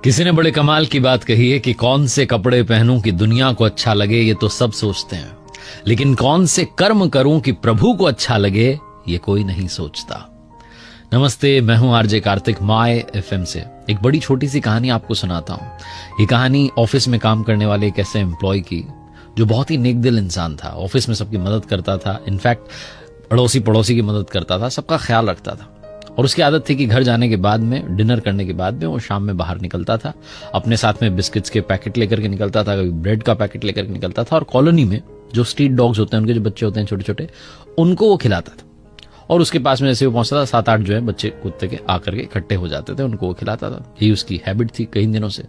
किसी ने बड़े कमाल की बात कही है कि कौन से कपड़े पहनूं कि दुनिया को अच्छा लगे, ये तो सब सोचते हैं, लेकिन कौन से कर्म करूं कि प्रभु को अच्छा लगे, ये कोई नहीं सोचता। नमस्ते, मैं हूं आरजे कार्तिक, माय एफएम से एक बड़ी छोटी सी कहानी आपको सुनाता हूं। ये कहानी ऑफिस में काम करने वाले एक ऐसे एम्प्लॉय की जो बहुत ही नेकदिल इंसान था। ऑफिस में सबकी मदद करता था, इनफैक्ट अड़ोसी पड़ोसी की मदद करता था, सबका ख्याल रखता था। और उसकी आदत थी कि घर जाने के बाद में, डिनर करने के बाद में वो शाम में बाहर निकलता था, अपने साथ में बिस्किट्स के पैकेट लेकर के निकलता था, कभी ब्रेड का पैकेट लेकर के निकलता था, और कॉलोनी में जो स्ट्रीट डॉग्स होते हैं, उनके जो बच्चे होते हैं छोटे छोटे, उनको वो खिलाता था। और उसके पास में जैसे वो पहुंचता था, 7-8 जो है बच्चे कुत्ते के आकर के इकट्ठे हो जाते थे, उनको वो खिलाता था। यही उसकी हैबिट थी कई दिनों से।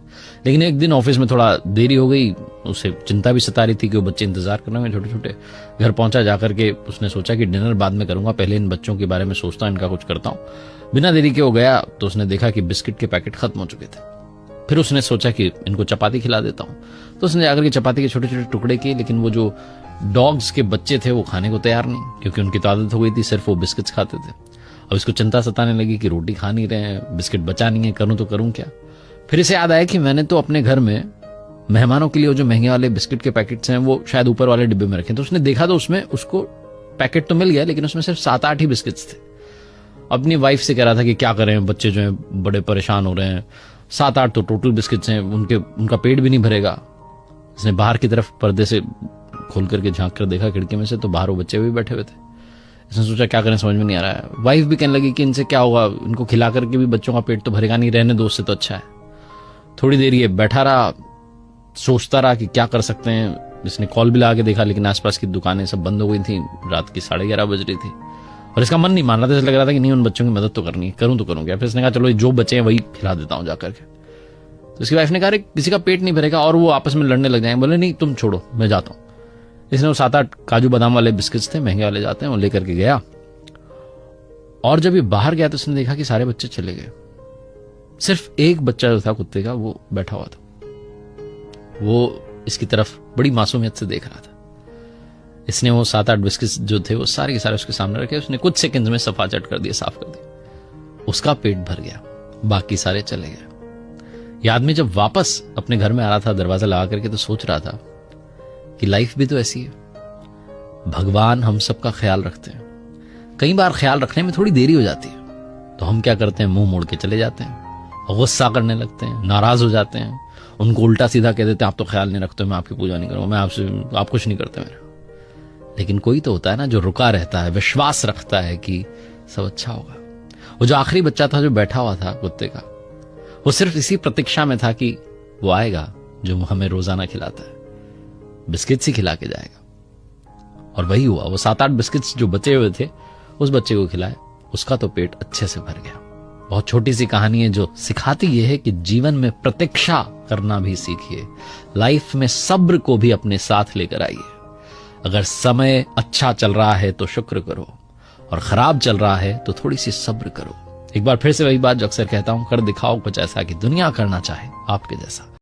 लेकिन एक दिन ऑफिस में थोड़ा देरी हो गई, उसे चिंता भी सता रही थी कि वो बच्चे इंतजार कर रहे हैं छोटे छोटे। घर पहुंचा, जाकर के उसने सोचा कि डिनर बाद में करूंगा, पहले इन बच्चों के बारे में सोचता हूं, इनका कुछ करता हूं। बिना देरी के वो गया तो उसने देखा कि बिस्किट के पैकेट खत्म हो चुके थे। फिर उसने सोचा कि इनको चपाती खिला देता हूं, तो उसने जाकर के चपाती के छोटे छोटे टुकड़े किए। लेकिन वो जो डॉग्स के बच्चे थे वो खाने को तैयार नहीं, क्योंकि उनकी तो आदत हो गई थी, सिर्फ वो बिस्किट्स खाते थे। अब इसको चिंता सताने लगी कि रोटी खा नहीं रहे हैं, बिस्किट बचा नहीं है, करूं तो करूं क्या। फिर इसे याद आया कि मैंने तो अपने घर में मेहमानों के लिए जो महंगे वाले बिस्किट के पैकेट्स हैं वो शायद ऊपर वाले डिब्बे में रखे। तो उसने देखा तो उसमें उसको पैकेट तो मिल गया, लेकिन उसमें सिर्फ 7-8 ही बिस्किट्स थे। अपनी वाइफ से कह रहा था कि क्या करें, बच्चे जो हैं बड़े परेशान हो रहे हैं, 7-8 तो टोटल बिस्किट्स हैं, उनका पेट भी नहीं भरेगा। इसने बाहर की तरफ पर्दे से खोल करके झांक कर देखा खिड़की में से, तो बाहर वो बच्चे भी बैठे हुए थे। इसने सोचा क्या करें, समझ में नहीं आ रहा है। वाइफ भी कहने लगी कि इनसे क्या होगा, इनको खिला करके भी बच्चों का पेट तो भरेगा नहीं, रहने दो, उससे तो अच्छा है। थोड़ी देर ये बैठा रहा, सोचता रहा कि क्या कर सकते हैं। इसने कॉल भी लगा के देखा, लेकिन आसपास की दुकानें सब बंद हो गई थी, रात की 11:30 बज रही थी, और इसका मन नहीं मान रहा था। लग रहा था कि नहीं, उन बच्चों की मदद तो करनी है, करूं तो करूं क्या। फिर इसने कहा चलो जो बचे हैं वही खिला देता हूं जाकर के। तो इसकी वाइफ ने कहा किसी का पेट नहीं भरेगा, और वो आपस में लड़ने लग जाएंगे। बोले नहीं तुम छोड़ो, मैं जाता हूं। इसने वो 7-8 काजू बादाम वाले बिस्किट्स थे, महंगे वाले जाते हैं, वो लेकर के गया। और जब ये बाहर गया तो उसने देखा कि सारे बच्चे चले गए, सिर्फ एक बच्चा जो था कुत्ते का वो बैठा हुआ था। वो इसकी तरफ बड़ी मासूमियत से देख रहा था। इसने वो 7-8 बिस्किट्स जो थे वो सारे के सारे उसके सामने रखे। उसने कुछ सेकंड में सफाचट कर दिया, साफ कर दिया। उसका पेट भर गया, बाकी सारे चले गए। ये आदमी जब वापस अपने घर में आ रहा था, दरवाजा लगा करके, तो सोच रहा था कि लाइफ भी तो ऐसी है, भगवान हम सबका ख्याल रखते हैं। कई बार ख्याल रखने में थोड़ी देरी हो जाती है, तो हम क्या करते हैं, मुंह मोड़ के चले जाते हैं, गुस्सा करने लगते हैं, नाराज हो जाते हैं, उनको उल्टा सीधा कह देते हैं, आप तो ख्याल नहीं रखते, मैं आपकी पूजा नहीं करूंगा, मैं आपसे, आप कुछ नहीं करते मेरा। लेकिन कोई तो होता है ना जो रुका रहता है, विश्वास रखता है कि सब अच्छा होगा। वो जो आखिरी बच्चा था जो बैठा हुआ था कुत्ते का, वो सिर्फ इसी प्रतीक्षा में था कि वो आएगा जो हमें रोजाना खिलाता है, बिस्किट्स ही खिला के जाएगा। और वही हुआ, वो 7-8 बिस्किट्स जो बचे हुए थे उस बच्चे को खिलाए, उसका तो पेट अच्छे से भर गया। बहुत छोटी सी कहानी है जो सिखाती यह है कि जीवन में प्रतीक्षा करना भी सीखिए, लाइफ में सब्र को भी अपने साथ लेकर आइए। अगर समय अच्छा चल रहा है तो शुक्र करो, और खराब चल रहा है तो थोड़ी सी सब्र करो। एक बार फिर से वही बात जो अक्सर कहता हूं, कर दिखाओ कुछ ऐसा कि दुनिया करना चाहे आपके जैसा।